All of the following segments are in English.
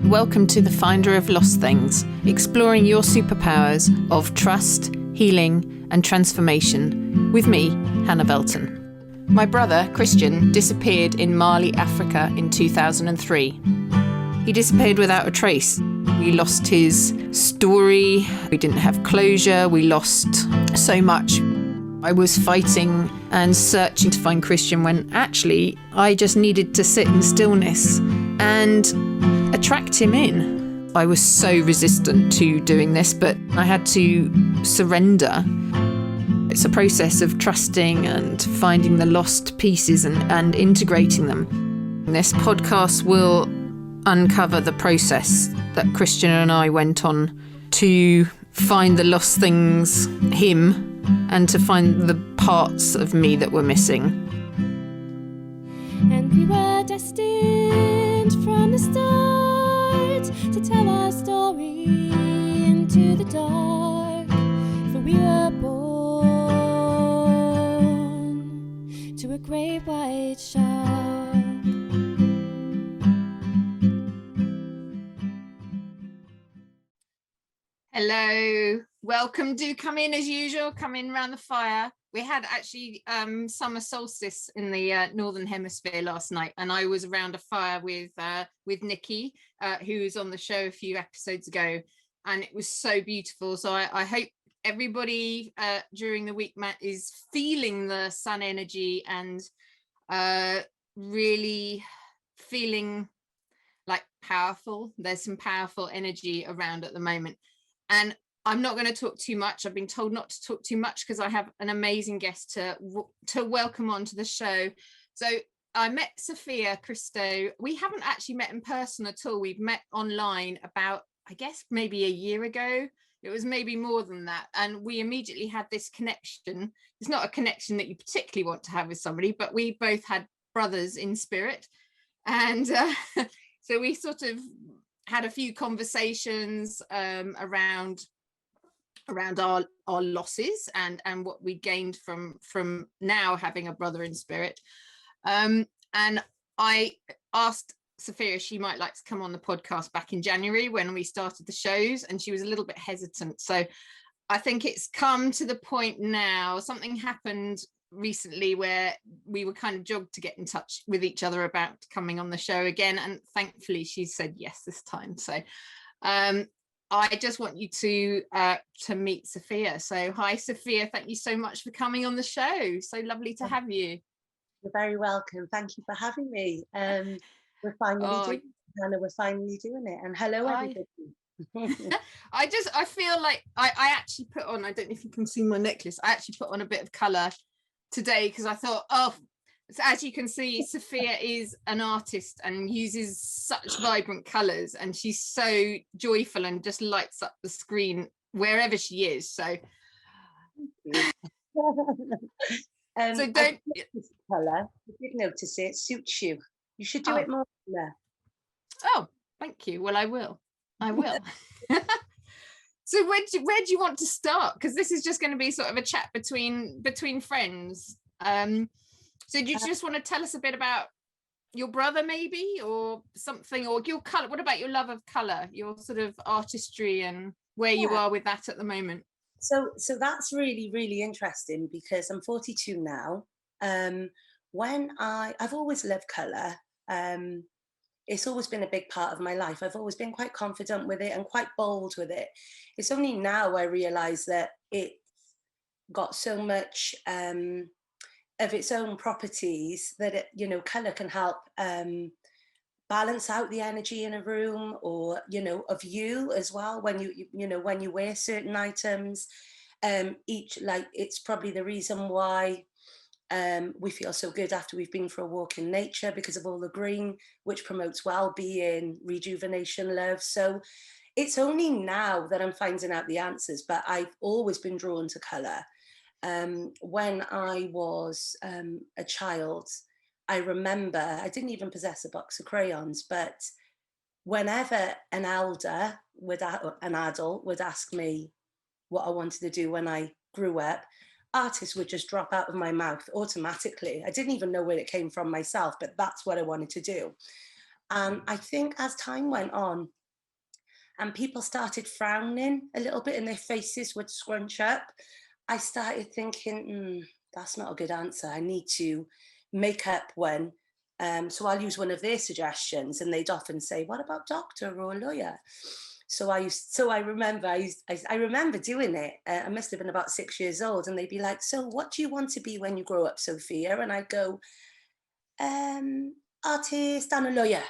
Welcome to The Finder of Lost Things, exploring your superpowers of trust, healing and transformation, with me, Hannah Velten. My brother, Christian, disappeared in Mali, Africa in 2003. He disappeared without a trace. We lost his story, we didn't have closure, we lost so much. I was fighting and searching to find Christian when actually I just needed to sit in stillness and attract him in. I was so resistant to doing this, but I had to surrender. It's a process of trusting and finding the lost pieces and integrating them. This podcast will uncover the process that Christian and I went on to find the lost things, him, and to find the parts of me that were missing. And we were destined from the start to tell our story into the dark, for we were born to a great white shark. Hello, welcome. Do come in as usual, come in around the fire. We had actually summer solstice in the northern hemisphere last night, and I was around a fire with Nikki, who was on the show a few episodes ago, and it was so beautiful. So I hope everybody during the week is feeling the sun energy and really feeling like powerful. There's some powerful energy around at the moment. And I'm not going to talk too much. I've been told not to talk too much because I have an amazing guest to welcome onto the show. So I met Sophia Christou. We haven't actually met in person at all. We've met online about, I guess, maybe a year ago. It was maybe more than that. And we immediately had this connection. It's not a connection that you particularly want to have with somebody, but we both had brothers in spirit. And so we sort of had a few conversations around our losses and what we gained from now having a brother in spirit. And I asked Sophia if she might like to come on the podcast back in January when we started the shows, and she was a little bit hesitant. So I think it's come to the point now. Something happened recently where we were kind of jogged to get in touch with each other about coming on the show again, and thankfully she said yes this time. So I just want you to meet Sophia. So hi Sophia, thank you so much for coming on the show. So lovely to have you. You're very welcome. Thank you for having me. We're finally doing it, Hannah. We're finally doing it. And hello everybody. I feel like I actually put on, I don't know if you can see my necklace, I actually put on a bit of colour today because I thought, as you can see, Sophia is an artist and uses such vibrant colours, and she's so joyful and just lights up the screen wherever she is. So so don't colour. I did notice it suits you. You should do it more. Oh, thank you. Well, I will. So where do you want to start? Because this is just going to be sort of a chat between friends. So do you just want to tell us a bit about your brother maybe, or something, or your colour? What about your love of colour, your sort of artistry, and where you are with that at the moment? So that's really, really interesting because I'm 42 now. When I've always loved colour. It's always been a big part of my life. I've always been quite confident with it and quite bold with it. It's only now I realise that it's got so much of its own properties that it, colour can help balance out the energy in a room, or of you as well when you wear certain items. It's probably the reason why we feel so good after we've been for a walk in nature, because of all the green, which promotes well-being, rejuvenation, love. So it's only now that I'm finding out the answers, but I've always been drawn to colour. When I was a child, I remember I didn't even possess a box of crayons, but whenever an elder an adult would ask me what I wanted to do when I grew up, artists would just drop out of my mouth automatically. I didn't even know where it came from myself, but that's what I wanted to do. And I think as time went on and people started frowning a little bit and their faces would scrunch up, I started thinking, that's not a good answer. I need to make up one. So I'll use one of their suggestions, and they'd often say, what about doctor or lawyer? So I remember doing it. I must have been about 6 years old, and they'd be like, so what do you want to be when you grow up, Sophia? And I'd go, artist and a lawyer.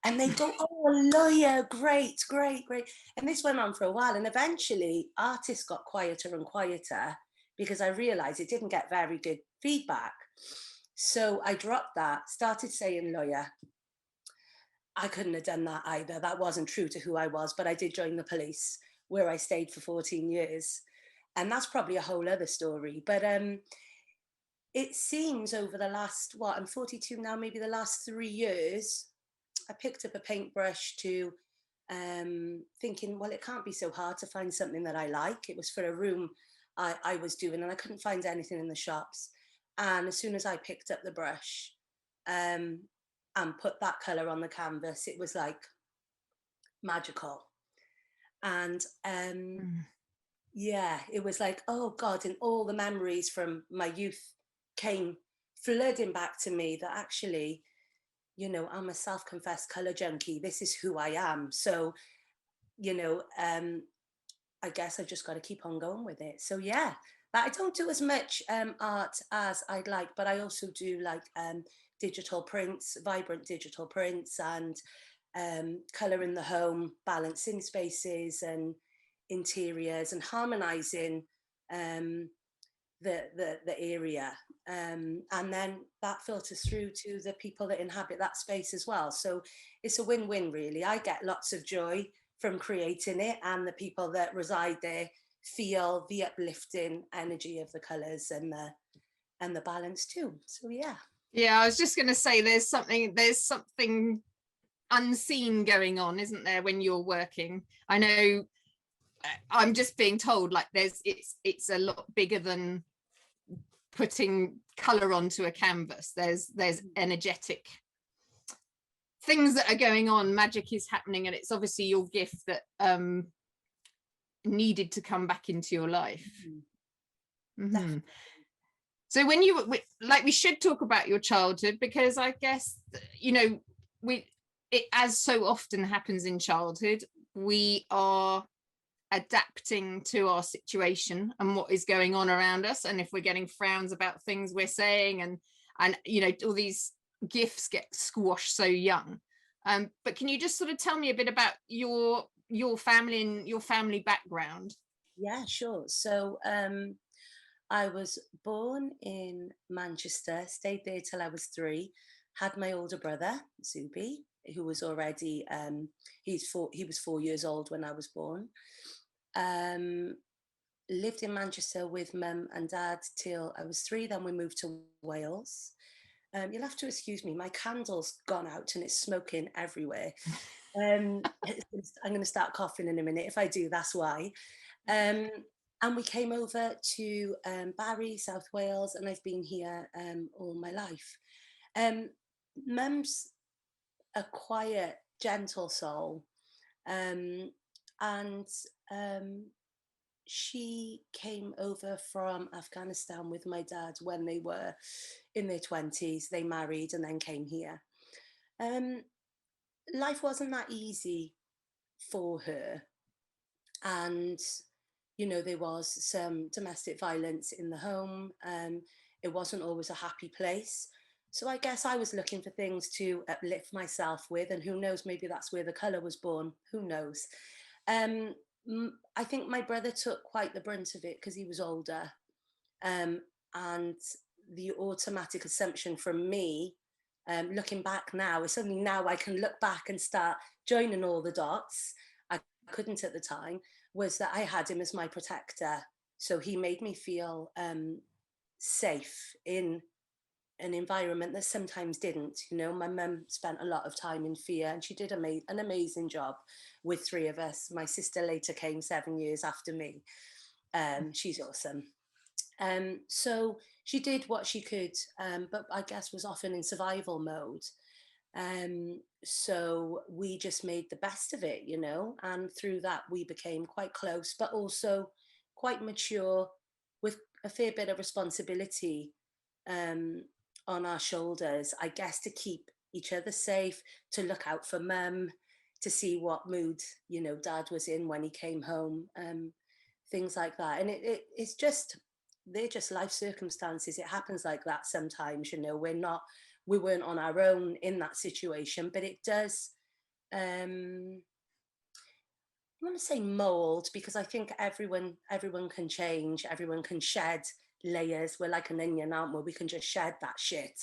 And they'd go, oh, a lawyer, great, great, great. And this went on for a while. And eventually artists got quieter and quieter because I realized it didn't get very good feedback. So I dropped that, started saying lawyer. I couldn't have done that either. That wasn't true to who I was, but I did join the police, where I stayed for 14 years. And that's probably a whole other story. But it seems over the last, I'm 42 now, maybe the last 3 years, I picked up a paintbrush to thinking, well, it can't be so hard to find something that I like. It was for a room I was doing, and I couldn't find anything in the shops. And as soon as I picked up the brush and put that colour on the canvas, it was like magical. And yeah, it was like, oh God, and all the memories from my youth came flooding back to me that actually, you know, I'm a self-confessed colour junkie. This is who I am. So, you know, I guess I just got to keep on going with it. So yeah, but I don't do as much art as I'd like, but I also do like digital prints, vibrant digital prints, and colour in the home, balancing spaces and interiors, and harmonising the area, and then that filters through to the people that inhabit that space as well. So it's a win-win, really. I get lots of joy from creating it, and the people that reside there feel the uplifting energy of the colours and the balance too. So yeah, I was just going to say there's something unseen going on, isn't there, when you're working? I know, I'm just being told, like, it's a lot bigger than putting color onto a canvas. There's energetic things that are going on, magic is happening, and it's obviously your gift that needed to come back into your life. So when we should talk about your childhood, because I guess, you know, it, as so often happens in childhood, we are adapting to our situation and what is going on around us, and if we're getting frowns about things we're saying, and you know, all these gifts get squashed so young. But can you just sort of tell me a bit about your family and your family background? Yeah, sure. So I was born in Manchester, stayed there till I was 3, had my older brother Zubi, who was already he was 4 years old when I was born. Lived in Manchester with mum and dad till I was 3. Then we moved to Wales. You'll have to excuse me, my candle's gone out and it's smoking everywhere. I'm going to start coughing in a minute. If I do, that's why. And we came over to Barry, South Wales, and I've been here all my life. Mum's a quiet, gentle soul. And she came over from Afghanistan with my dad when they were in their 20s. They married and then came here. Life wasn't that easy for her. And, you know, there was some domestic violence in the home. It wasn't always a happy place. So I guess I was looking for things to uplift myself with, and who knows, maybe that's where the colour was born. Who knows? I think my brother took quite the brunt of it because he was older. And the automatic assumption from me, looking back now, it's only now I can look back and start joining all the dots. I couldn't at the time, was that I had him as my protector. So he made me feel safe in an environment that sometimes didn't. You know, my mum spent a lot of time in fear, and she did an amazing job with 3 of us. My sister later came 7 years after me. She's awesome. So she did what she could, but I guess was often in survival mode. So we just made the best of it, you know, and through that we became quite close, but also quite mature, with a fair bit of responsibility on our shoulders, I guess, to keep each other safe, to look out for mum, to see what mood, you know, dad was in when he came home, things like that. And it's just, they're just life circumstances. It happens like that sometimes, you know. We weren't on our own in that situation, but it does, I want to say mold, because I think everyone can change, everyone can shed layers. We're like an onion, aren't we? We can just shed that shit.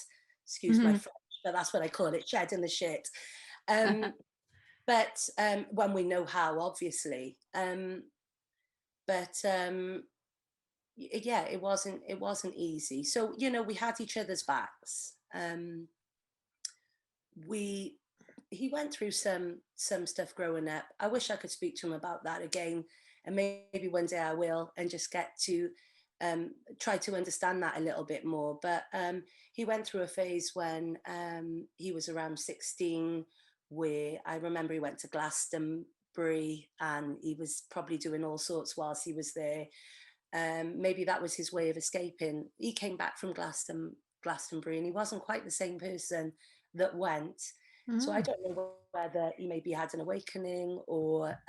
Excuse my French, but that's what I call it, shedding the shit. But when we know how, obviously. Yeah, it wasn't easy. So, you know, we had each other's backs. He went through some stuff growing up. I wish I could speak to him about that again, and maybe one day I will, and just get to try to understand that a little bit more. But he went through a phase when he was around 16, where I remember he went to Glastonbury, and he was probably doing all sorts whilst he was there. Maybe that was his way of escaping. He came back from Glastonbury, and he wasn't quite the same person that went. So I don't know whether he maybe had an awakening, or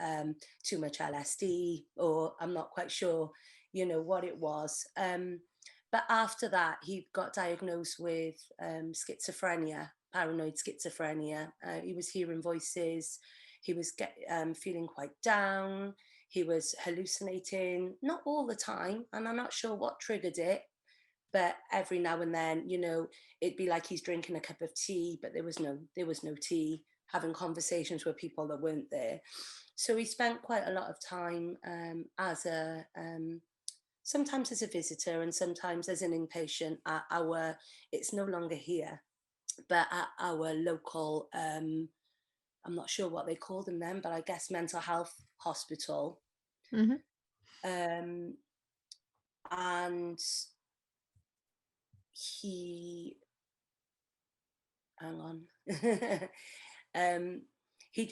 too much LSD, or I'm not quite sure, you know, what it was. But after that, he got diagnosed with schizophrenia, paranoid schizophrenia. He was hearing voices. He was feeling quite down. He was hallucinating, not all the time, and I'm not sure what triggered it. But every now and then, you know, it'd be like he's drinking a cup of tea, but there was no tea, having conversations with people that weren't there. So he spent quite a lot of time as a sometimes as a visitor, and sometimes as an inpatient at our, it's no longer here, but at our local, I'm not sure what they call them then, but I guess mental health hospital. And he, hang on. He'd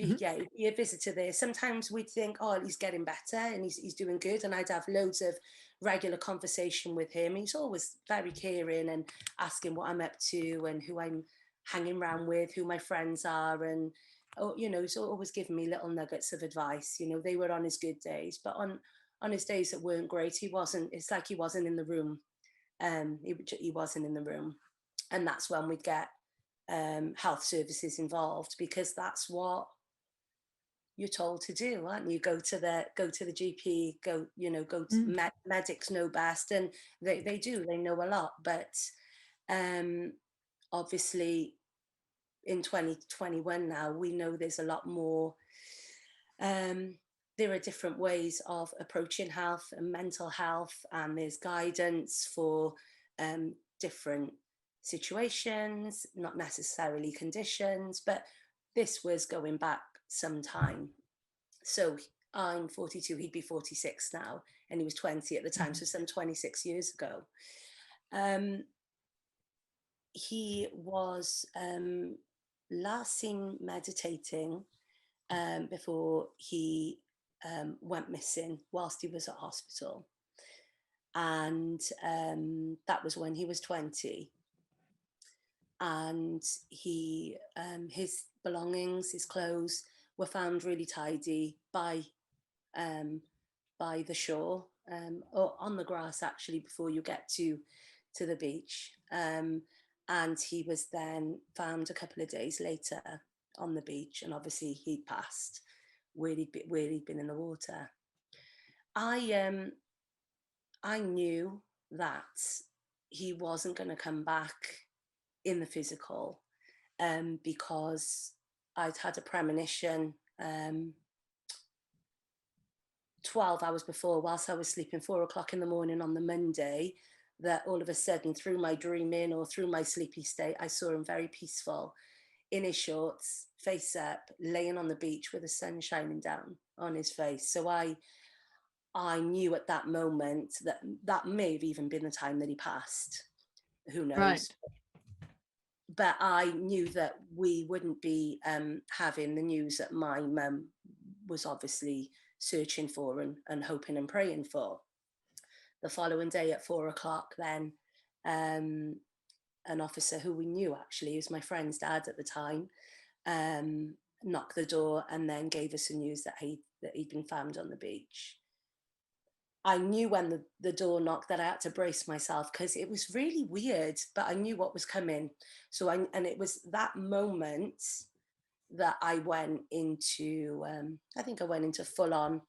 be a visitor there. Sometimes we'd think, oh, he's getting better and he's doing good, and I'd have loads of regular conversation with him. He's always very caring and asking what I'm up to and who I'm hanging around with, who my friends are, and you know, he's always giving me little nuggets of advice. You know, they were on his good days, but on his days that weren't great, he wasn't. It's like he wasn't in the room. He wasn't in the room, and that's when we'd get health services involved, because that's what you're told to do, aren't you? Go to the GP, medics know best, and they do, they know a lot. But obviously in 2021 now, we know there's a lot more. There are different ways of approaching health and mental health, and there's guidance for different situations, not necessarily conditions, but this was going back some time. So I'm 42, he'd be 46 now, and he was 20 at the time, so some 26 years ago. He was last seen meditating before he went missing whilst he was at hospital. And that was when he was 20. And he, his belongings, his clothes were found really tidy by the shore, or on the grass actually, before you get to the beach. And he was then found a couple of days later on the beach, and obviously he'd passed where he'd been in the water. I knew that he wasn't going to come back in the physical, because I'd had a premonition 12 hours before, whilst I was sleeping, 4 o'clock in the morning on the Monday. that all of a sudden, through my dreaming or through my sleepy state, I saw him very peaceful in his shorts, face up, laying on the beach with the sun shining down on his face. So I knew at that moment that that may have even been the time that he passed. Who knows? Right. But I knew that we wouldn't be having the news that my mum was obviously searching for and hoping and praying for. The following day at 4 o'clock, then an officer who we knew, actually, he was my friend's dad at the time, knocked the door and then gave us the news that he'd been found on the beach. I knew when the door knocked that I had to brace myself, because it was really weird, but I knew what was coming. So and it was that moment that I went into, I think I went into full on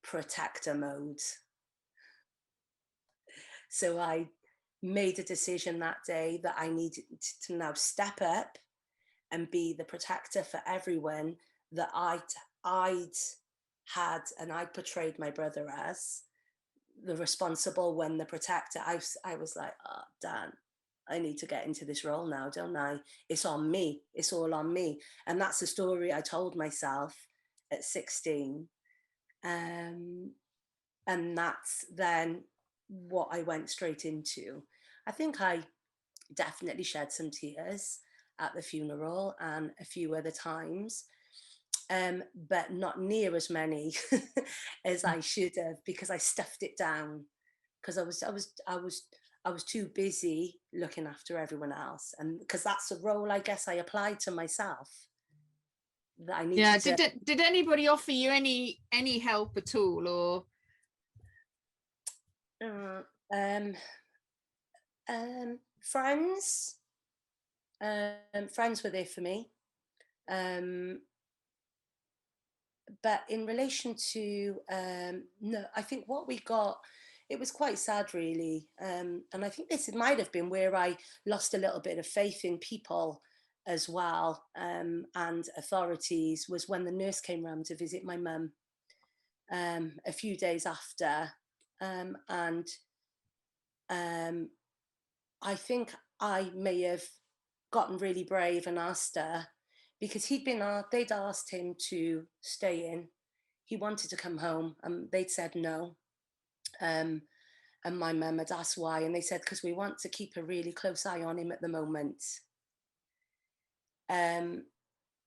protector mode. So I made a decision that day that I needed to now step up and be the protector for everyone that I'd had and I'd portrayed my brother as the responsible one, the protector. I was like, oh, Dan, I need to get into this role now, don't I? It's on me. It's all on me. And that's the story I told myself at 16. And that's then what I went straight into. I think I definitely shed some tears at the funeral and a few other times. But not near as many as I should have, because I stuffed it down, because I was too busy looking after everyone else, and because that's a role I guess I applied to myself that I needed. Yeah. To... Did anybody offer you any help at all, or? Friends. Friends were there for me. But in relation to, no, I think what we got, it was quite sad, really. And I think this might have been where I lost a little bit of faith in people as well, and authorities, was when the nurse came round to visit my mum a few days after. And I think I may have gotten really brave and asked her, because they'd asked him to stay in. He wanted to come home, and they'd said no. And my mum had asked why, and they said, because we want to keep a really close eye on him at the moment.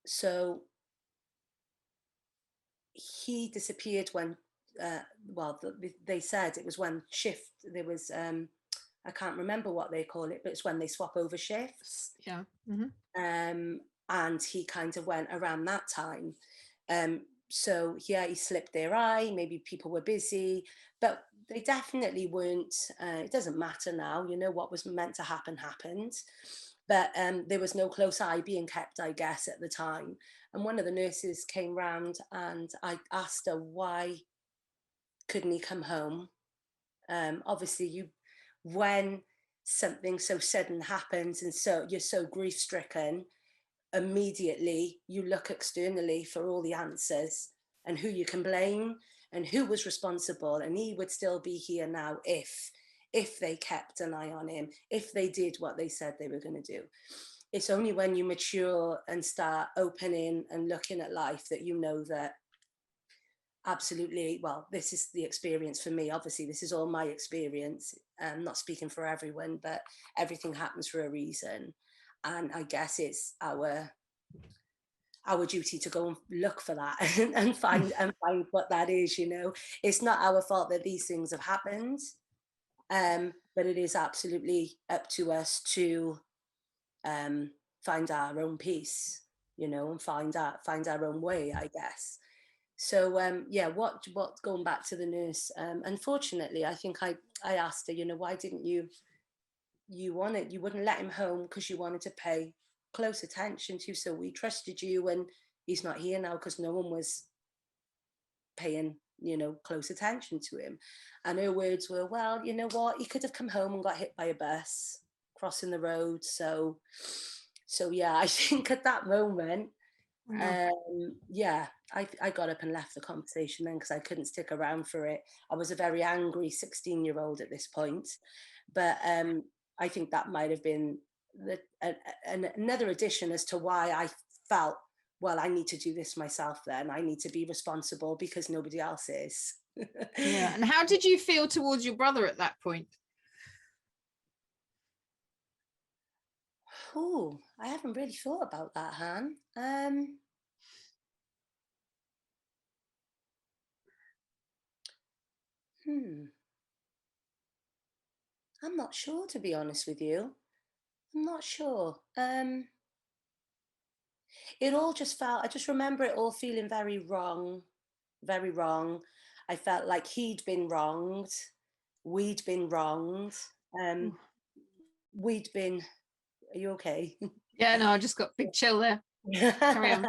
So he disappeared when, they said it was when there was, I can't remember what they call it, but it's when they swap over shifts. Yeah. Mm-hmm. And he kind of went around that time. So yeah, he slipped their eye, maybe people were busy, but they definitely weren't, it doesn't matter now, what was meant to happen happened. But there was no close eye being kept, I guess, at the time. And one of the nurses came round and I asked her, why couldn't he come home? Obviously, when something so sudden happens and so you're so grief-stricken, immediately you look externally for all the answers and who you can blame and who was responsible. And he would still be here now if they kept an eye on him, if they did what they said they were going to do. It's only when you mature and start opening and looking at life that you know that absolutely, well, this is the experience for me. Obviously, this is all my experience. I'm not speaking for everyone, but everything happens for a reason. And I guess it's our duty to go and look for that and find what that is. It's not our fault that these things have happened, but it is absolutely up to us to find our own peace, and find our own way, I guess. So what going back to the nurse, unfortunately, I think I asked her, why didn't you wouldn't let him home because you wanted to pay close attention to, so we trusted you, and he's not here now because no one was paying close attention to him. And her words were, well, you know what, he could have come home and got hit by a bus crossing the road. So yeah, I think at that moment Wow. Yeah, I got up and left the conversation then because I couldn't stick around for it. I was a very angry 16-year-old at this point, but I think that might have been another addition as to why I felt, well, I need to do this myself then. I need to be responsible because nobody else is. Yeah. And how did you feel towards your brother at that point? Oh, I haven't really thought about that, Han. I'm not sure, to be honest with you. I'm not sure. It all just felt, I just remember it all feeling very wrong, very wrong. I felt like he'd been wronged, we'd been wronged, Ooh. we'd been, are you okay? Yeah, no, I just got big chill there. Carry on.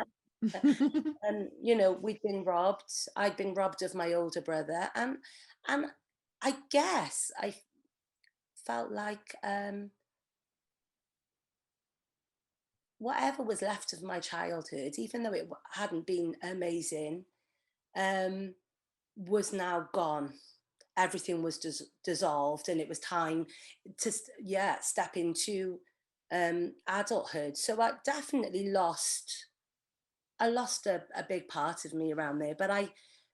And, you know, we'd been robbed. I'd been robbed of my older brother. And I guess I felt like whatever was left of my childhood, even though it hadn't been amazing, was now gone. Everything was dissolved, and it was time to step into adulthood. So I definitely lost. I lost a big part of me around there, but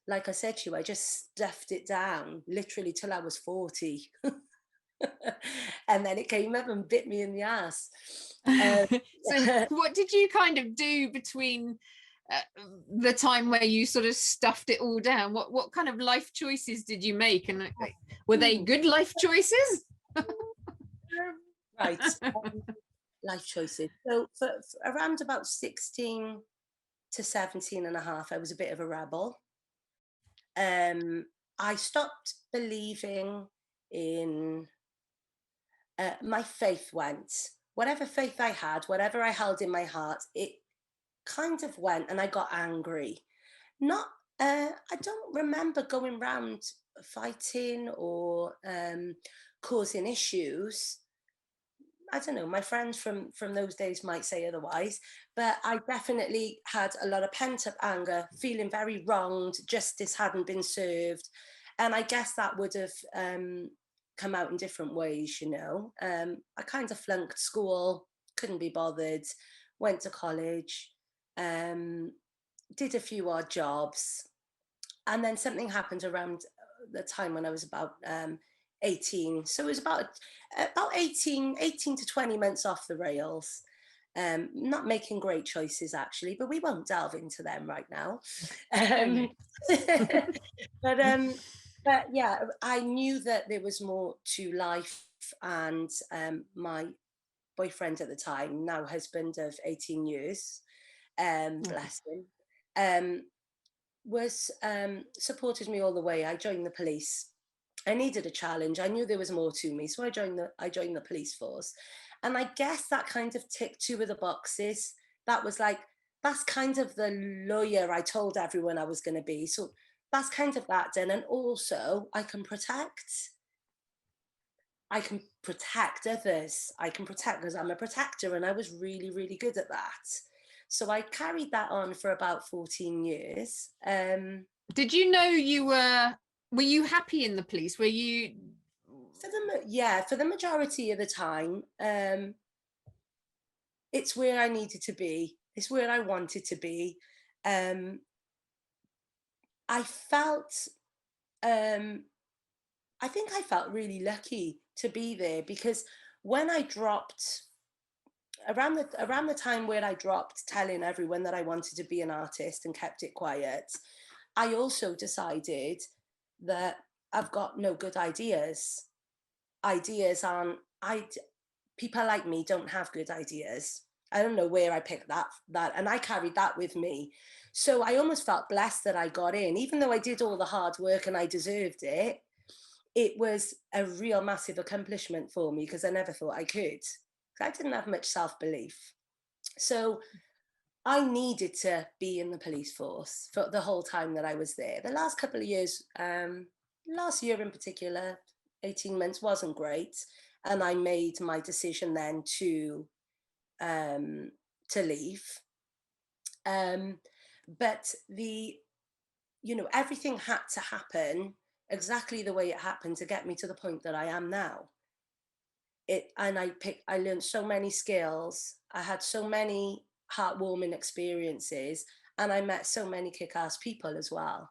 like I said to you, I just stuffed it down literally till I was 40. And then it came up and bit me in the ass. So what did you kind of do between the time where you sort of stuffed it all down? What kind of life choices did you make, and were they good life choices? Right. Life choices. So for around about 16 to 17 and a half, I was a bit of a rebel. I stopped believing in my faith went. Whatever faith I had, whatever I held in my heart, it kind of went, and I got angry. Not, I don't remember going round fighting or causing issues. I don't know, my friends from those days might say otherwise, but I definitely had a lot of pent up anger, feeling very wronged, justice hadn't been served. And I guess that would have come out in different ways, you know. I kind of flunked school, couldn't be bothered, went to college, did a few odd jobs. And then something happened around the time when I was about 18. So it was about 18 to 20 months off the rails. Not making great choices, actually, but we won't delve into them right now. But yeah, I knew that there was more to life. And my boyfriend at the time, now husband of 18 years, bless him, was supported me all the way. I joined the police. I needed a challenge. I knew there was more to me, so I joined the police force. And I guess that kind of ticked two of the boxes. That was like, that's kind of the lawyer I told everyone I was going to be. So that's kind of that done. And also I can protect others. I can protect because I'm a protector, and I was really, really good at that. So I carried that on for about 14 years. Did you know were you happy in the police? Were you? For the majority of the time, it's where I needed to be. It's where I wanted to be. I felt, I think I felt really lucky to be there, because when I dropped around the time where I dropped telling everyone that I wanted to be an artist and kept it quiet, I also decided that I've got no good ideas. Ideas aren't, people like me don't have good ideas. I don't know where I picked that, and I carried that with me. So I almost felt blessed that I got in, even though I did all the hard work and I deserved it. It was a real massive accomplishment for me because I never thought I could. I didn't have much self-belief. So I needed to be in the police force for the whole time that I was there. The last couple of years, last year in particular, 18 months wasn't great. And I made my decision then to leave. But everything had to happen exactly the way it happened to get me to the point that I am now. I learned so many skills. I had so many heartwarming experiences, and I met so many kick-ass people as well.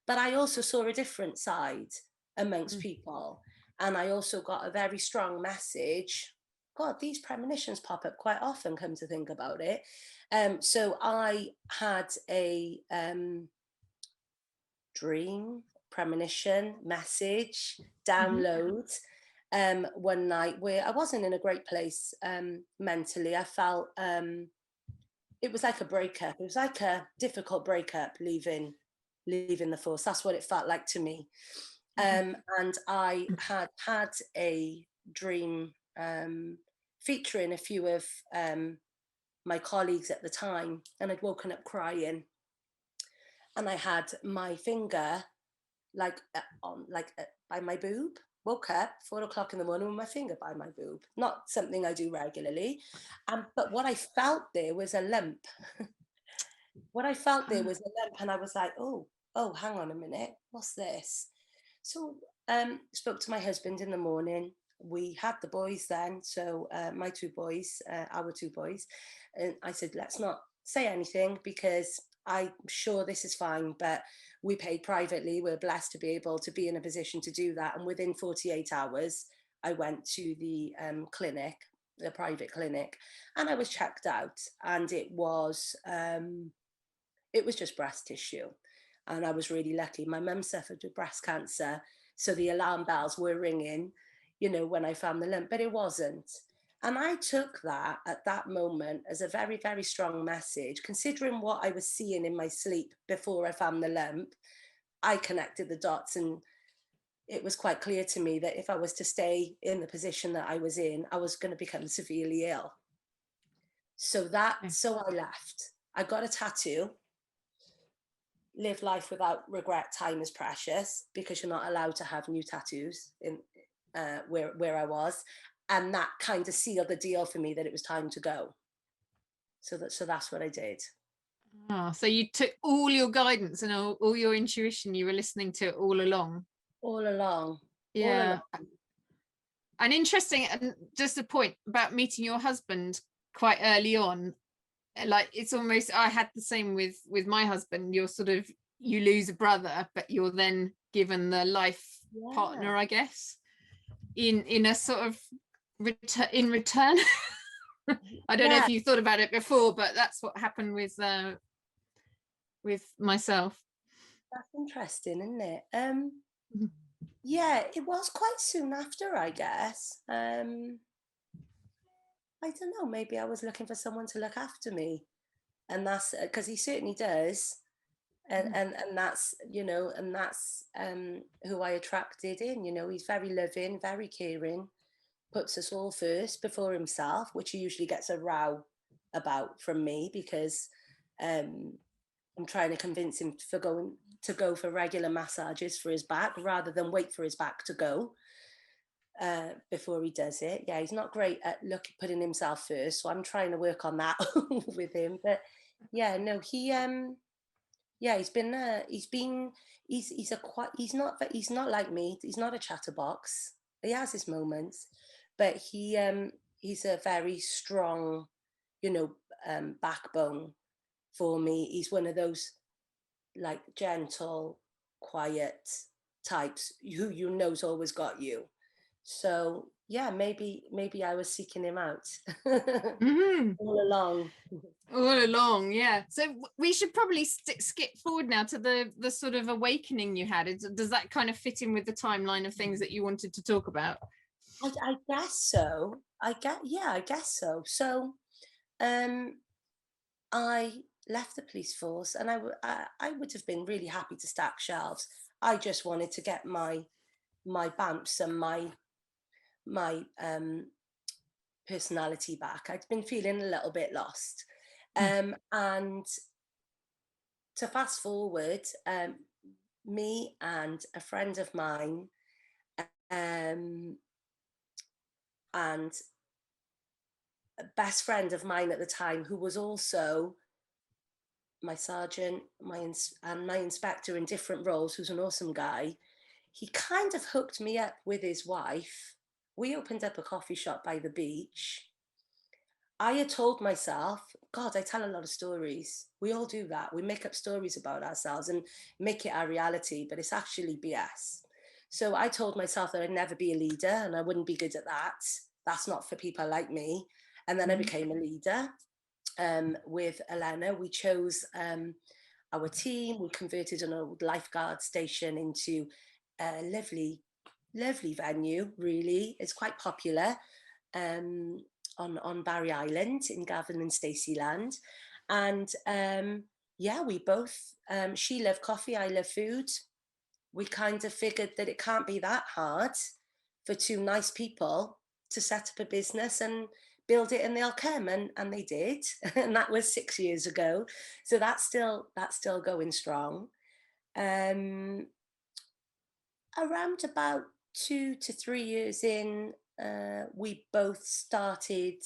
But I also saw a different side amongst people, and I also got a very strong message. God, these premonitions pop up quite often, come to think about it. So I had a dream, premonition, message, download one night where I wasn't in a great place mentally. I felt it was like a breakup. It was like a difficult breakup, leaving the force. That's what it felt like to me. And I had a dream featuring a few of my colleagues at the time, and I'd woken up crying, and I had my finger by my boob. Woke up 4 o'clock in the morning with my finger by my boob. Not something I do regularly. But what I felt there was a lump. What I felt there was a lump, and I was like, oh, hang on a minute. What's this? So spoke to my husband in the morning. We had the boys then. So my two boys, our two boys. And I said, let's not say anything because I'm sure this is fine, but we paid privately. We're blessed to be able to be in a position to do that. And within 48 hours, I went to the clinic, the private clinic, and I was checked out. And it was just breast tissue. And I was really lucky. My mum suffered with breast cancer. So the alarm bells were ringing, when I found the lump, but it wasn't. And I took that at that moment as a very, very strong message, considering what I was seeing in my sleep before I found the lump. I connected the dots, and it was quite clear to me that if I was to stay in the position that I was in, I was going to become severely ill. So I left. I got a tattoo. Live life without regret. Time is precious, because you're not allowed to have new tattoos in where I was. And that kind of sealed the deal for me that it was time to go. So that's what I did. So you took all your guidance and all your intuition, you were listening to it all along. All along. Yeah. All along. And interesting, and just a point about meeting your husband quite early on. Like, it's almost, I had the same with my husband. You lose a brother, but you're then given the life partner, I guess, in a sort of in return. I don't know if you thought about it before, but that's what happened with myself. That's interesting, isn't it? Yeah, it was quite soon after, I guess. I don't know, maybe I was looking for someone to look after me, and that's because he certainly does. And that's who I attracted in. He's very loving, very caring, puts us all first before himself, which he usually gets a row about from me, because I'm trying to convince him to go for regular massages for his back rather than wait for his back to go before he does it. Yeah, he's not great at putting himself first, so I'm trying to work on that with him. But yeah, no, he yeah, he's not like me. He's not a chatterbox. He has his moments, but he's a very strong, backbone for me. He's one of those like gentle, quiet types who know's always got you. So yeah, maybe I was seeking him out all along. All along, yeah. So we should probably skip forward now to the sort of awakening you had. Does that kind of fit in with the timeline of things that you wanted to talk about? I guess so. I guess so. So I left the police force, and I would have been really happy to stack shelves. I just wanted to get my bumps and my personality back. I'd been feeling a little bit lost. And to fast forward, me and a friend of mine and a best friend of mine at the time, who was also my sergeant, and my inspector in different roles, who's an awesome guy, he kind of hooked me up with his wife. We opened up a coffee shop by the beach. I had told myself, God, I tell a lot of stories. We all do that. We make up stories about ourselves and make it our reality, but it's actually BS. So I told myself that I'd never be a leader and I wouldn't be good at that. That's not for people like me. And then I became a leader with Elena. We chose our team. We converted an old lifeguard station into a lovely, lovely venue, really. It's quite popular. On Barry Island in Gavin and Stacey Land. And yeah, we both, she loved coffee, I love food. We kind of figured that it can't be that hard for two nice people to set up a business and build it and they'll come, and they did. And that was 6 years ago. So that's still going strong. Around about 2 to 3 years in, we both started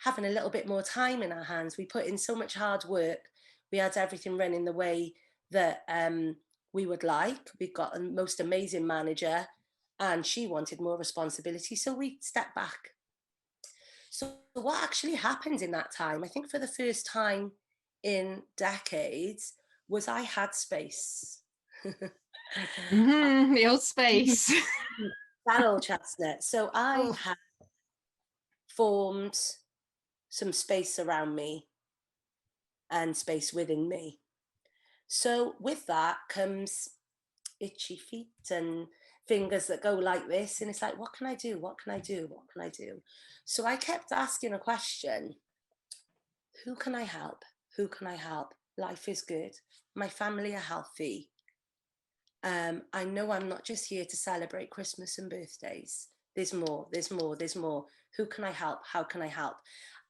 having a little bit more time in our hands. We put in so much hard work. We had everything running the way that we would like. We've got a most amazing manager and she wanted more responsibility. So we stepped back. So what actually happened in that time, I think for the first time in decades, was I had space. The old space. That old chestnut. So I had formed some space around me and space within me. So with that comes itchy feet and fingers that go like this. And it's like, what can I do? What can I do? What can I do? So I kept asking a question. Who can I help? Who can I help? Life is good. My family are healthy. I know I'm not just here to celebrate Christmas and birthdays. There's more, there's more, there's more. Who can I help? How can I help?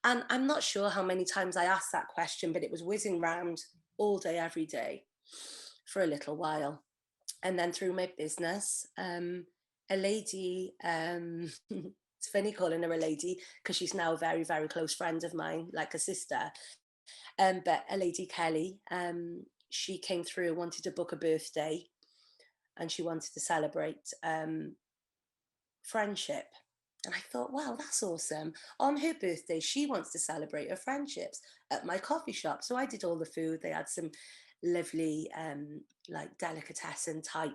And I'm not sure how many times I asked that question, but it was whizzing round all day, every day for a little while. And then through my business, a lady, it's funny calling her a lady because she's now a very, very close friend of mine, like a sister. But a lady, Kelly, she came through, wanted to book a birthday and she wanted to celebrate friendship. And I thought, wow, that's awesome. On her birthday, she wants to celebrate her friendships at my coffee shop. So I did all the food. They had some lovely, like delicatessen type,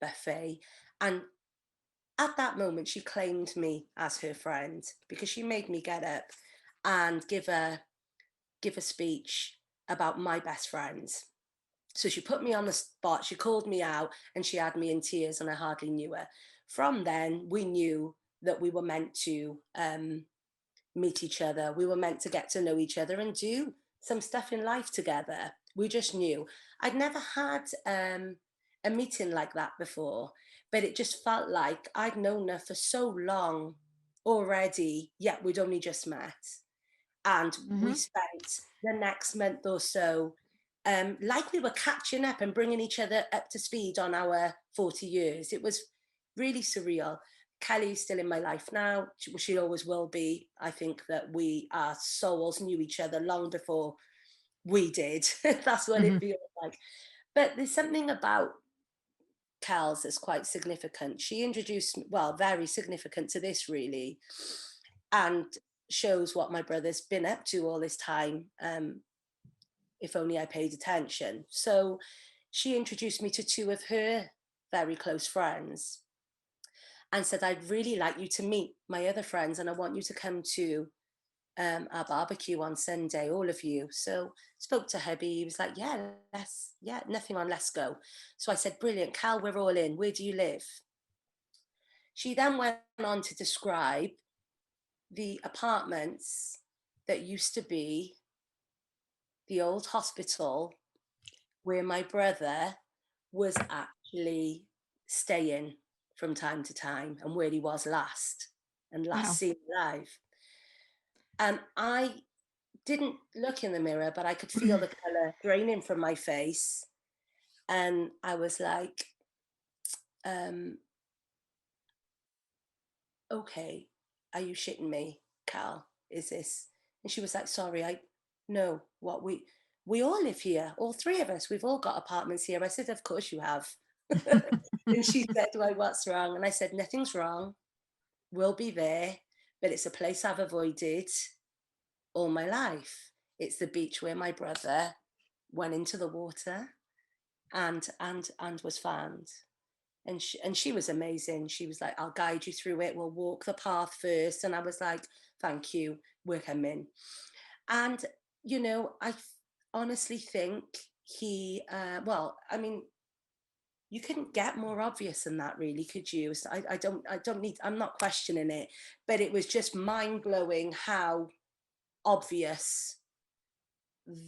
buffet. And at that moment, she claimed me as her friend because she made me get up and give a speech about my best friends. So she put me on the spot, she called me out and she had me in tears and I hardly knew her. From then, we knew that we were meant to meet each other. We were meant to get to know each other and do some stuff in life together. We just knew. I'd never had a meeting like that before, but it just felt like I'd known her for so long already, yet we'd only just met. And we spent the next month or so like we were catching up and bringing each other up to speed on our 40 years. It was really surreal. Kelly's still in my life now. She always will be. I think that our souls knew each other long before we did. That's what it feels like. But there's something about Kel's that's quite significant. She introduced me, well, very significant to this really, and shows what my brother's been up to all this time. If only I paid attention. So she introduced me to two of her very close friends and said, I'd really like you to meet my other friends and I want you to come to our barbecue on Sunday, all of you. So spoke to hubby, he was like, nothing on, let's go. So I said, brilliant, Cal, we're all in. Where do you live? She then went on to describe the apartments that used to be the old hospital where my brother was actually staying from time to time and where he was last seen live. And I didn't look in the mirror, but I could feel the colour draining from my face. And I was like, okay, are you shitting me, Cal? Is this And she was like, sorry, no, we all live here, all three of us, we've all got apartments here. I said, of course you have. And she said, well, what's wrong? And I said, nothing's wrong. We'll be there, but it's a place I've avoided all my life. It's the beach where my brother went into the water and was found. And she was amazing. She was like, I'll guide you through it. We'll walk the path first. And I was like, thank you, we're coming. And, you know, I honestly think he, well, I mean, you couldn't get more obvious than that, really, could you? So I don't need, I'm not questioning it, but it was just mind blowing how obvious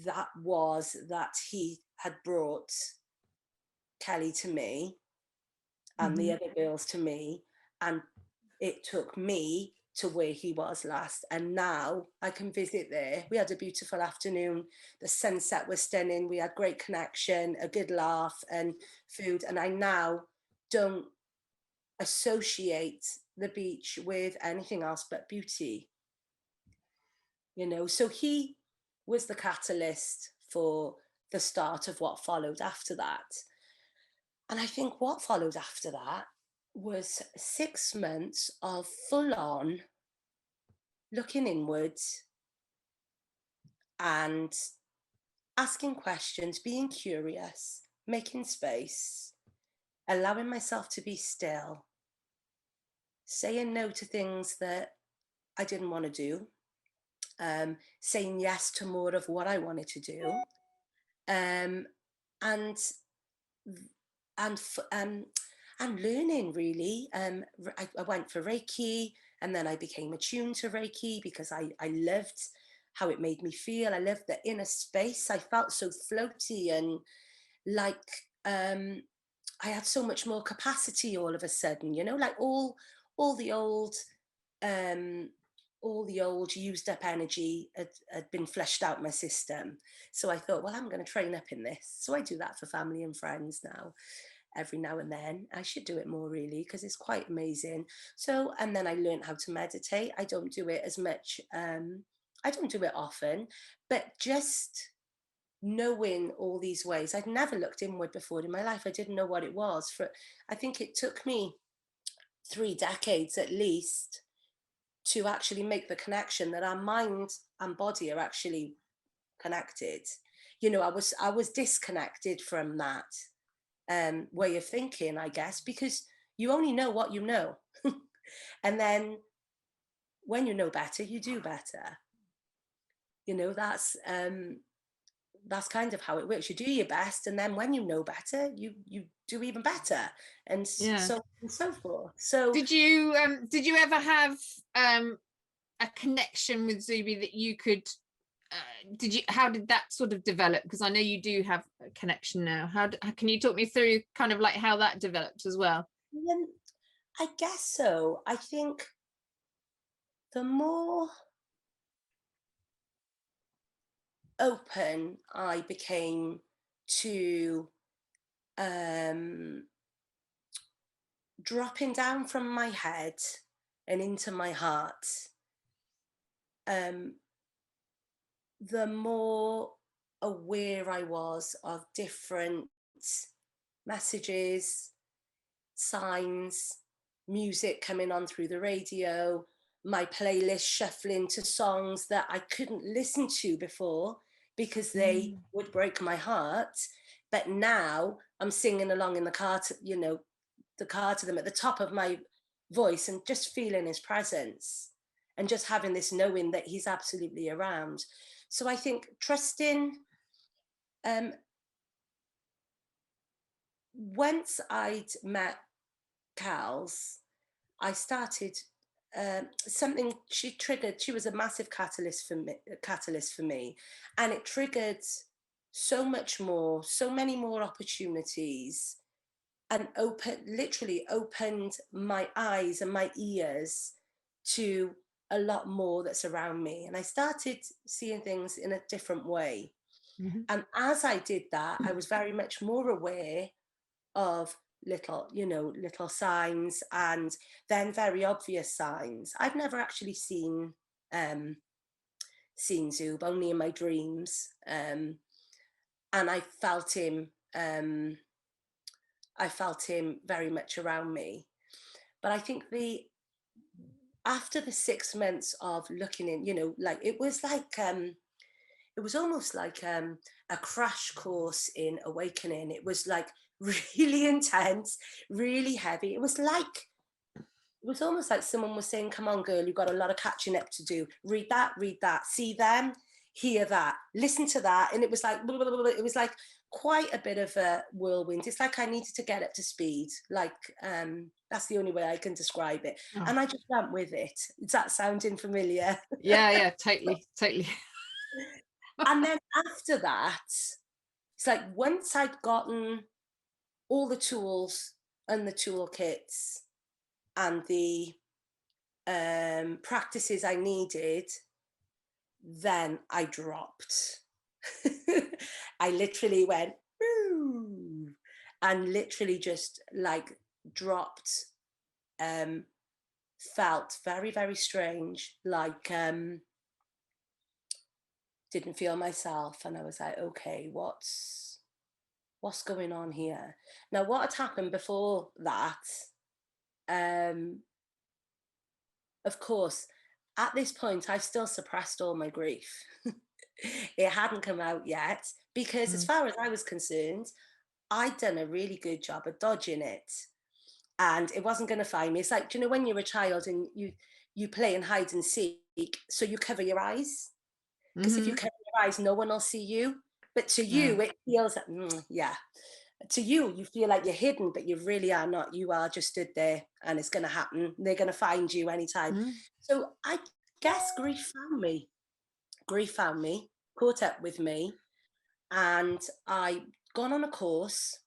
that was, that he had brought Kelly to me and the other girls to me, and it took me to where he was last, and now I can visit there. We had a beautiful afternoon, the sunset was stunning, we had great connection, a good laugh and food, and I now don't associate the beach with anything else but beauty, you know. So he was the catalyst for the start of what followed after that. And I think what followed after that was 6 months of full on looking inwards and asking questions, being curious, making space, allowing myself to be still, saying no to things that I didn't want to do, saying yes to more of what I wanted to do, and and learning, really. I went for Reiki, and then I became attuned to Reiki because I loved how it made me feel. I loved the inner space. I felt so floaty and like I had so much more capacity all of a sudden, you know, like all the old all the old used up energy had been flushed out my system. So I thought, well, I'm going to train up in this. So I do that for family and friends now, every now and then. I should do it more, really, because it's quite amazing. So, and then I learned how to meditate. I don't do it as much. I don't do it often, but just knowing all these ways. I'd never looked inward before in my life. I didn't know what it was. I think it took me 3 decades at least to actually make the connection that our mind and body are actually connected. You know, I was disconnected from that way of thinking, I guess, because you only know what you know. And then when you know better, you do better. You know, that's kind of how it works. You do your best, and then when you know better, you do even better, and so on and so forth. So did you ever have a connection with Zubi that you could how did that sort of develop? Because I know you do have a connection now. How can you talk me through kind of like how that developed as well? I guess so. I think the more open I became to dropping down from my head and into my heart, the more aware I was of different messages, signs, music coming on through the radio, my playlist shuffling to songs that I couldn't listen to before because they would break my heart. But now I'm singing along in the car to, you know, the car to them at the top of my voice and just feeling his presence and just having this knowing that he's absolutely around. So I think trusting, once I'd met Cal's, I started something. She was a massive catalyst for me, and it triggered so much more, so many more opportunities, and literally opened my eyes and my ears to a lot more that's around me, and I started seeing things in a different way. And as I did that, I was very much more aware of little signs, and then very obvious signs. I've never actually seen seen Zub, only in my dreams. And I felt him very much around me. But I think after the 6 months of looking in, you know, like it was almost like a crash course in awakening. It was like really intense, really heavy. It was almost like someone was saying, come on, girl, you've got a lot of catching up to do. Read that, see them, hear that, listen to that. And it was like, blah, blah, blah, blah. It was like quite a bit of a whirlwind. It's like I needed to get up to speed. Like, that's the only way I can describe it. Oh. And I just went with it. Is that sounding familiar? Yeah, totally. And then after that, it's like once I'd gotten all the tools and the toolkits and the practices I needed, then I dropped. I literally went, woo, and literally just like dropped. Felt very, very strange, like didn't feel myself. And I was like, okay, what's going on here? Now, what had happened before that, of course, at this point, I still suppressed all my grief. It hadn't come out yet because as far as I was concerned, I'd done a really good job of dodging it. And it wasn't going to find me. It's like, do you know, when you're a child and you play in hide and seek, so you cover your eyes? Because if you cover your eyes, no one will see you. But to you, it feels like, to you feel like you're hidden, but you really are not. You are just stood there and it's going to happen. They're going to find you anytime. So I guess grief found me, caught up with me. And I'd gone on a course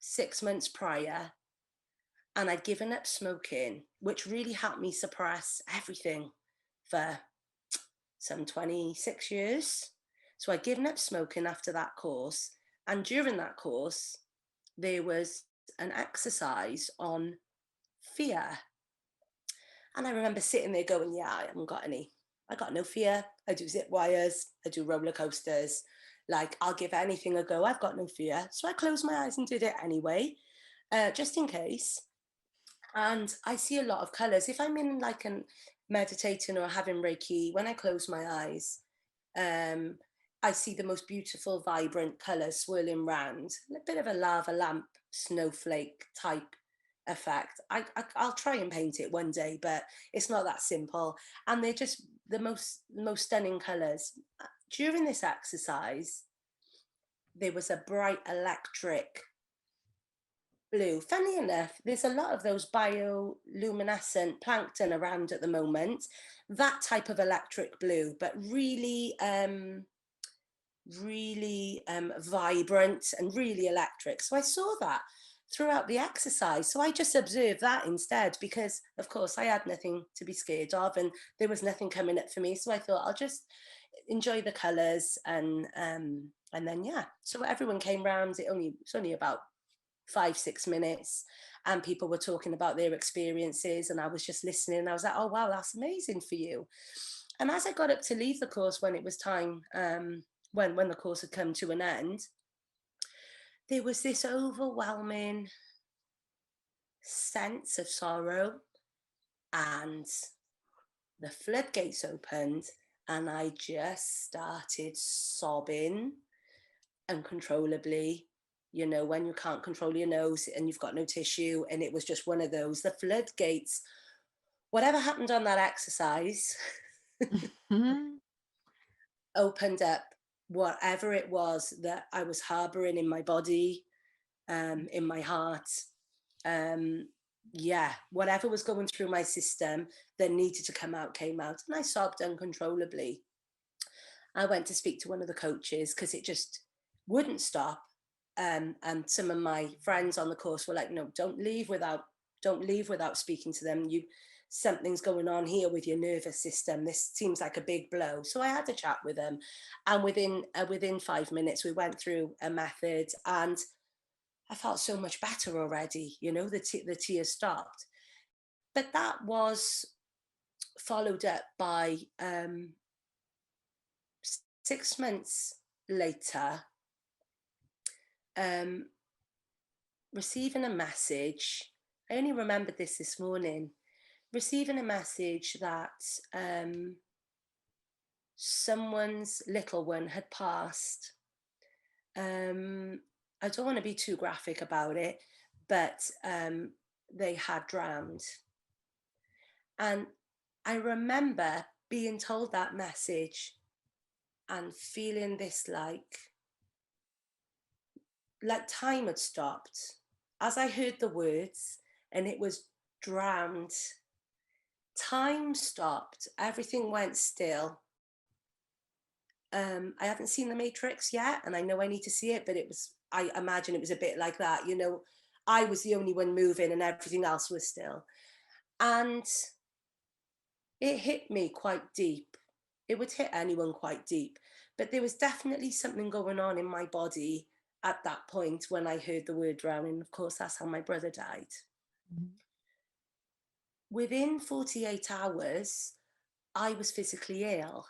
6 months prior, and I'd given up smoking, which really helped me suppress everything for some 26 years. So I'd given up smoking after that course. And during that course, there was an exercise on fear. And I remember sitting there going, yeah, I got no fear. I do zip wires, I do roller coasters. Like, I'll give anything a go. I've got no fear. So I closed my eyes and did it anyway, just in case. And I see a lot of colors. If I'm in like meditating or having Reiki, when I close my eyes, I see the most beautiful, vibrant colors swirling round, a bit of a lava lamp, snowflake type effect. I'll try and paint it one day, but it's not that simple. And they're just the most stunning colors. During this exercise, there was a bright electric blue. Funny enough, there's a lot of those bioluminescent plankton around at the moment, that type of electric blue, but really vibrant and really electric. So I saw that throughout the exercise. So I just observed that instead, because of course I had nothing to be scared of and there was nothing coming up for me. So I thought I'll just enjoy the colors and then, yeah. So everyone came round. It's only about 5-6 minutes, and people were talking about their experiences, and I was just listening. And I was like, oh wow, that's amazing for you. And as I got up to leave the course, when it was time, when the course had come to an end, there was this overwhelming sense of sorrow, and the floodgates opened, and I just started sobbing uncontrollably. You know, when you can't control your nose and you've got no tissue, and it was just one of those, the floodgates, whatever happened on that exercise opened up whatever it was that I was harboring in my body, in my heart. Whatever was going through my system that needed to come out, came out, and I sobbed uncontrollably. I went to speak to one of the coaches because it just wouldn't stop. And some of my friends on the course were like, no, don't leave without speaking to them. Something's going on here with your nervous system. This seems like a big blow. So I had a chat with them, and within 5 minutes we went through a method, and I felt so much better already. You know, the tears stopped. But that was followed up by 6 months later, receiving a message. I only remembered this morning. Receiving a message that someone's little one had passed. I don't want to be too graphic about it, but they had drowned. And I remember being told that message and feeling this like time had stopped. As I heard the words and it was drowned, time stopped, everything went still. I haven't seen The Matrix yet, and I know I need to see it, but I imagine it was a bit like that, you know. I was the only one moving and everything else was still. And it hit me quite deep. It would hit anyone quite deep, but there was definitely something going on in my body at that point when I heard the word drowning. Of course, that's how my brother died. Mhm. Within 48 hours, I was physically ill.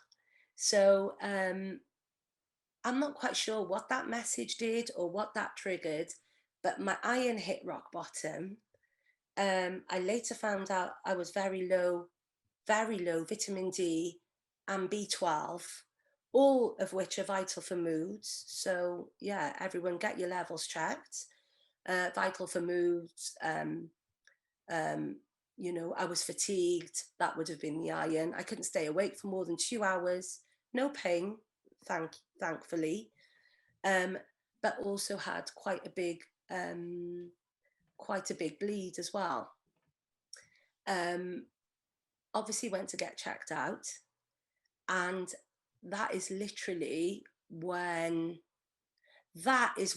So I'm not quite sure what that message did or what that triggered, but my iron hit rock bottom. I later found out I was very low vitamin D and B12, all of which are vital for moods. So yeah, everyone get your levels checked. Vital for moods. You know, I was fatigued. That would have been the iron. I couldn't stay awake for more than 2 hours. No pain, thankfully. But also had quite a big bleed as well. Obviously went to get checked out, and that is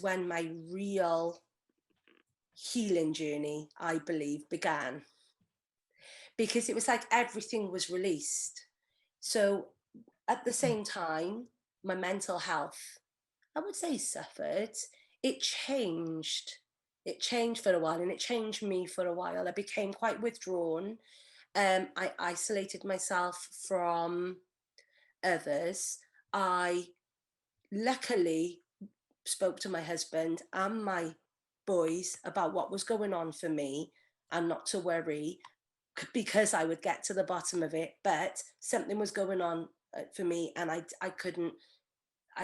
when my real healing journey, I believe, began, because it was like everything was released. So at the same time, my mental health, I would say, suffered. It changed for a while, and it changed me for a while. I became quite withdrawn. I isolated myself from others. I luckily spoke to my husband and my boys about what was going on for me, and not to worry, because I would get to the bottom of it. But something was going on for me, and I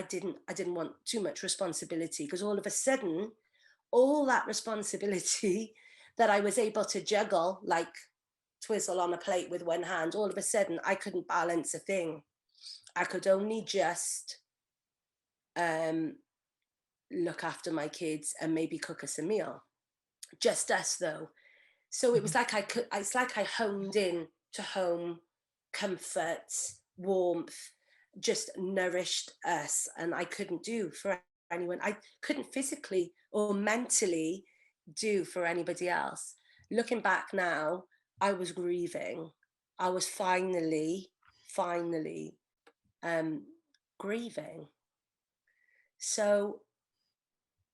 didn't want too much responsibility, because all of a sudden, all that responsibility that I was able to juggle like twizzle on a plate with one hand, all of a sudden I couldn't balance a thing. I could only just look after my kids and maybe cook us a meal. Just us, though. So it was like it's like I honed in to home, comfort, warmth, just nourished us, and I couldn't do for anyone. I couldn't physically or mentally do for anybody else. Looking back now, I was grieving. I was finally grieving. So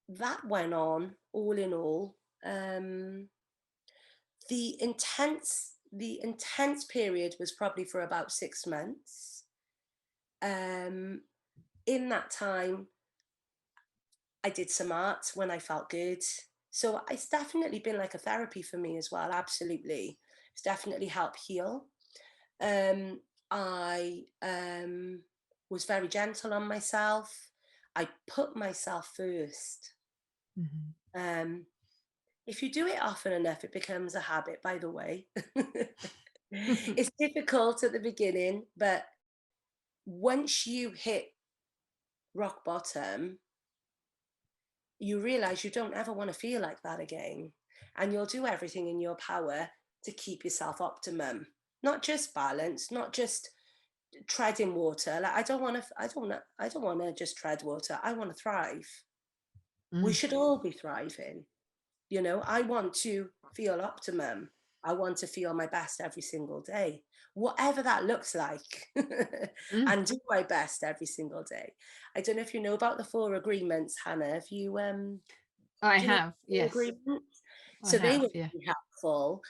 that went on, all in all. The intense period was probably for about 6 months. In that time, I did some art when I felt good. So it's definitely been like a therapy for me as well. Absolutely. It's definitely helped heal. I was very gentle on myself. I put myself first. Mm-hmm. If you do it often enough, it becomes a habit, by the way. It's difficult at the beginning, but once you hit rock bottom, you realize you don't ever want to feel like that again. And you'll do everything in your power to keep yourself optimum, not just balance, not just treading water. Like I don't want to just tread water. I want to thrive. We should all be thriving. You know, I want to feel optimum. I want to feel my best every single day, whatever that looks like, and do my best every single day. I don't know if you know about the 4 agreements, Hannah. Have you? I have, yes. Agreements? So they were really helpful.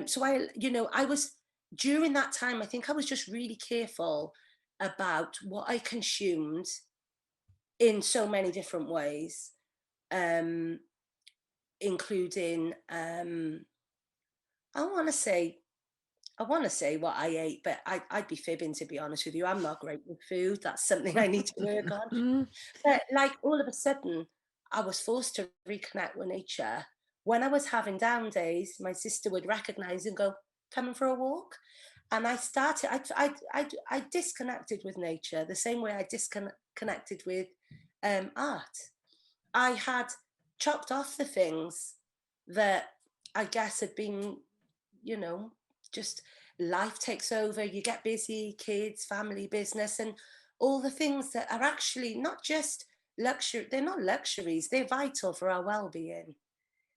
So I was during that time, I think I was just really careful about what I consumed in so many different ways, including I want to say what I ate, but I'd be fibbing, to be honest with you. I'm not great with food. That's something I need to work on. But like all of a sudden, I was forced to reconnect with nature. When I was having down days, my sister would recognize and go, coming for a walk. And I started, I disconnected with nature the same way I disconnected with art. I had chopped off the things that I guess had been, you know, just life takes over, you get busy, kids, family, business, and all the things that are actually not just luxury, they're not luxuries, they're vital for our well-being.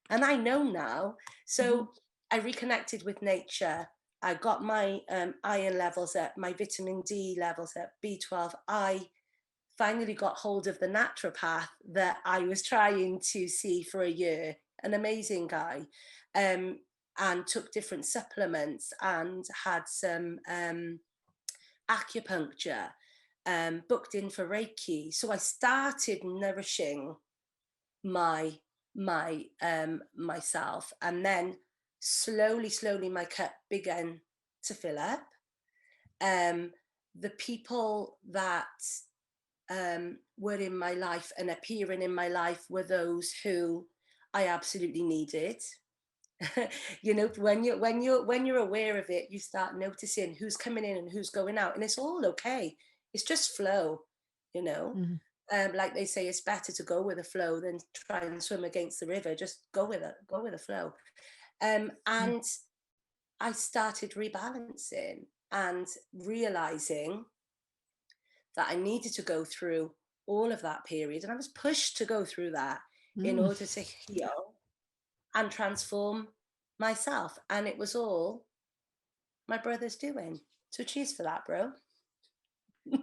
And I know now. So I reconnected with nature. I got my iron levels up, my vitamin D levels up, B12. I finally got hold of the naturopath that I was trying to see for a year, an amazing guy, and took different supplements and had some acupuncture, booked in for Reiki. So I started nourishing myself, and then slowly my cup began to fill up. The people that were in my life and appearing in my life were those who I absolutely needed. You know, when you're aware of it, you start noticing who's coming in and who's going out, and it's all okay. It's just flow, you know. Like they say, it's better to go with the flow than try and swim against the river. Just go with it, go with the flow. And I started rebalancing and realizing that I needed to go through all of that period, and I was pushed to go through that in order to heal and transform myself. And it was all my brother's doing. So cheers for that, bro.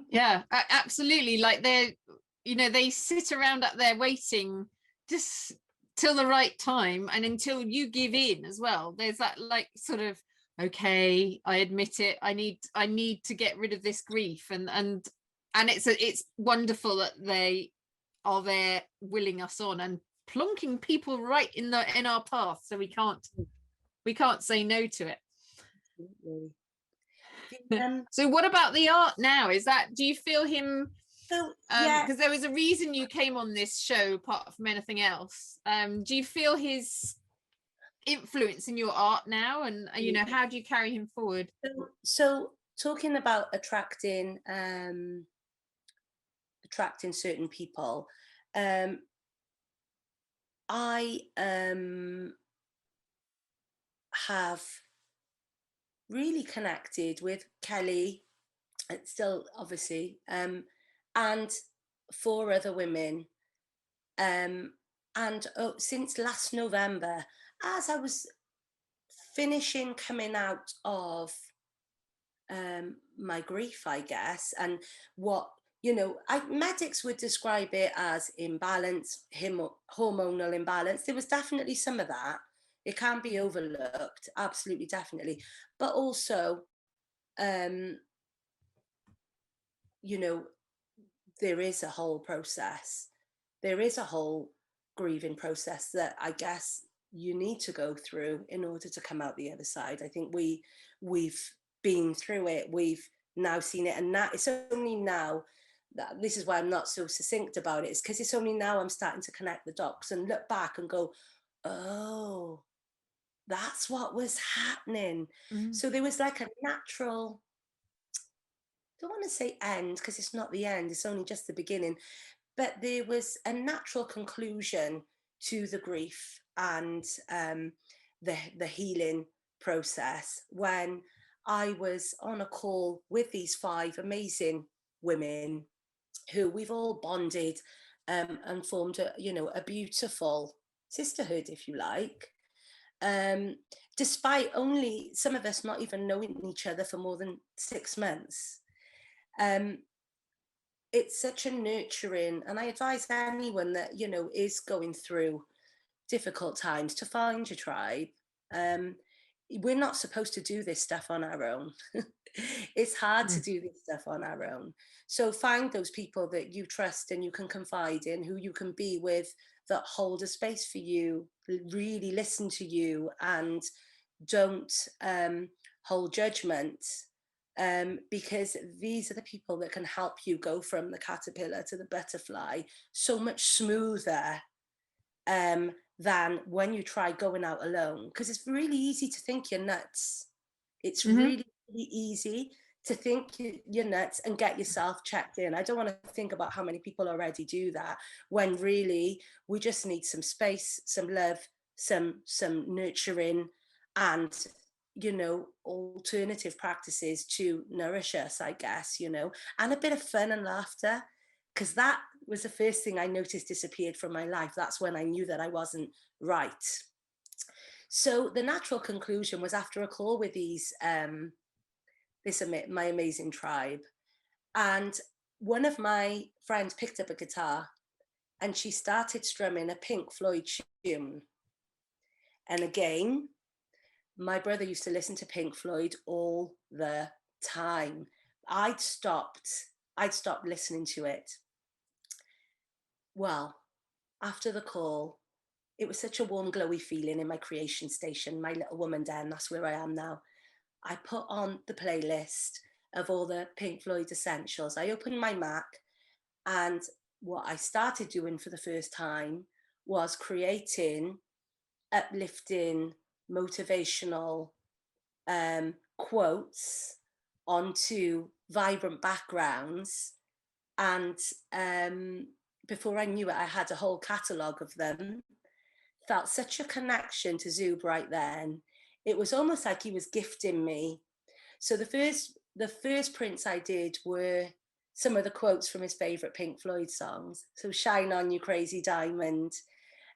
Yeah, absolutely. Like they're, you know, they sit around up there waiting just till the right time, and until you give in as well. There's that like sort of, okay, I admit it, I need to get rid of this grief, and it's wonderful that they are there willing us on and plonking people right in our path, so we can't say no to it. Absolutely. So what about the art now? Do you feel him, yeah, because there was a reason you came on this show apart from anything else, do you feel his influence in your art now, and you know, how do you carry him forward? so talking about attracting certain people, I have really connected with Kelly, still obviously, and 4 other women, and since last November, as I was finishing coming out of my grief, I guess, and what, you know, medics would describe it as imbalance, hormonal imbalance. There was definitely some of that. It can't be overlooked, absolutely, definitely. But also, you know, there is a whole process. There is a whole grieving process that I guess you need to go through in order to come out the other side. I think we've been through it. We've now seen it, and now it's only now that, this is why I'm not so succinct about it, is because it's only now I'm starting to connect the dots and look back and go, oh, that's what was happening. So there was like a natural, I don't want to say end, because it's not the end, it's only just the beginning, but there was a natural conclusion to the grief and the healing process when I was on a call with these 5 amazing women who we've all bonded, and formed a beautiful sisterhood, if you like, despite only some of us not even knowing each other for more than 6 months. It's such a nurturing, and I advise anyone that, you know, is going through difficult times to find your tribe. we're not supposed to do this stuff on our own. It's hard to do this stuff on our own. So find those people that you trust and you can confide in, who you can be with, that hold a space for you, really listen to you, and don't hold judgment, because these are the people that can help you go from the caterpillar to the butterfly so much smoother than when you try going out alone. Because it's really easy to think you're nuts. It's really, really easy to think you're nuts and get yourself checked in. I don't want to think about how many people already do that, when really we just need some space, some love, some nurturing, and, you know, alternative practices to nourish us, I guess, you know, and a bit of fun and laughter, because that was the first thing I noticed disappeared from my life. That's when I knew that I wasn't right. So the natural conclusion was, after a call with my amazing tribe, and one of my friends picked up a guitar and she started strumming a Pink Floyd tune. And again, my brother used to listen to Pink Floyd all the time. I'd stopped listening to it. Well, after the call, it was such a warm, glowy feeling in my creation station, my little woman den. That's where I am now. I put on the playlist of all the Pink Floyd essentials. I opened my Mac, and what I started doing for the first time was creating uplifting, motivational quotes onto vibrant backgrounds. And before I knew it, I had a whole catalogue of them. Felt such a connection to Zub right then. It was almost like he was gifting me. So the first prints I did were some of the quotes from his favourite Pink Floyd songs. So Shine On You Crazy Diamond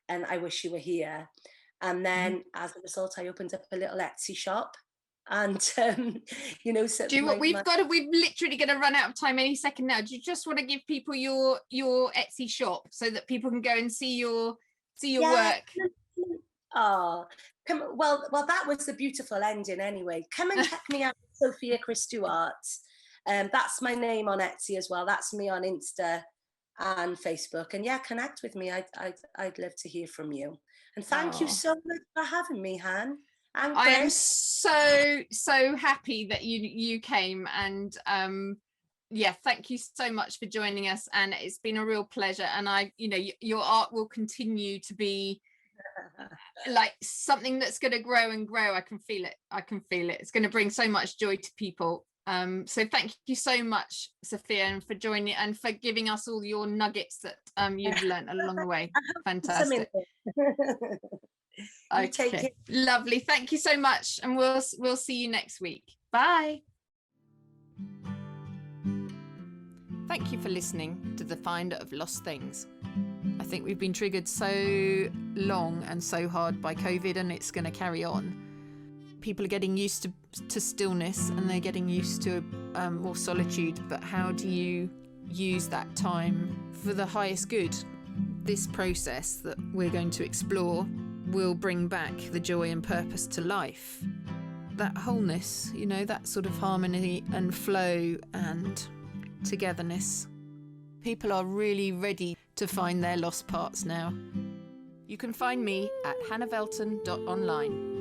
and I Wish You Were Here. And then as a result, I opened up a little Etsy shop. And you know, so do you what we've literally going to run out of time any second now. Do you just want to give people your Etsy shop so that people can go and see your work? Oh, well, that was the beautiful ending anyway. Come and check me out, Sophia Christou Art. That's my name on Etsy as well. That's me on Insta and Facebook. And yeah, connect with me. I'd love to hear from you. And thank you so much for having me, Han. I am so happy that you came, and yeah, thank you so much for joining us, and it's been a real pleasure. And your art will continue to be like something that's going to grow and grow. I can feel it. It's going to bring so much joy to people. So thank you so much, Sophia, and for joining and for giving us all your nuggets that you've learned along the way. Fantastic. Okay, lovely. Thank you so much, and we'll see you next week. Bye. Thank you for listening to The Finder of Lost Things. I think we've been triggered so long and so hard by COVID, and it's going to carry on. People are getting used to stillness, and they're getting used to more solitude, but how do you use that time for the highest good? This process that we're going to explore will bring back the joy and purpose to life. That wholeness, you know, that sort of harmony and flow and togetherness. People are really ready to find their lost parts now. You can find me at hannahvelten.online.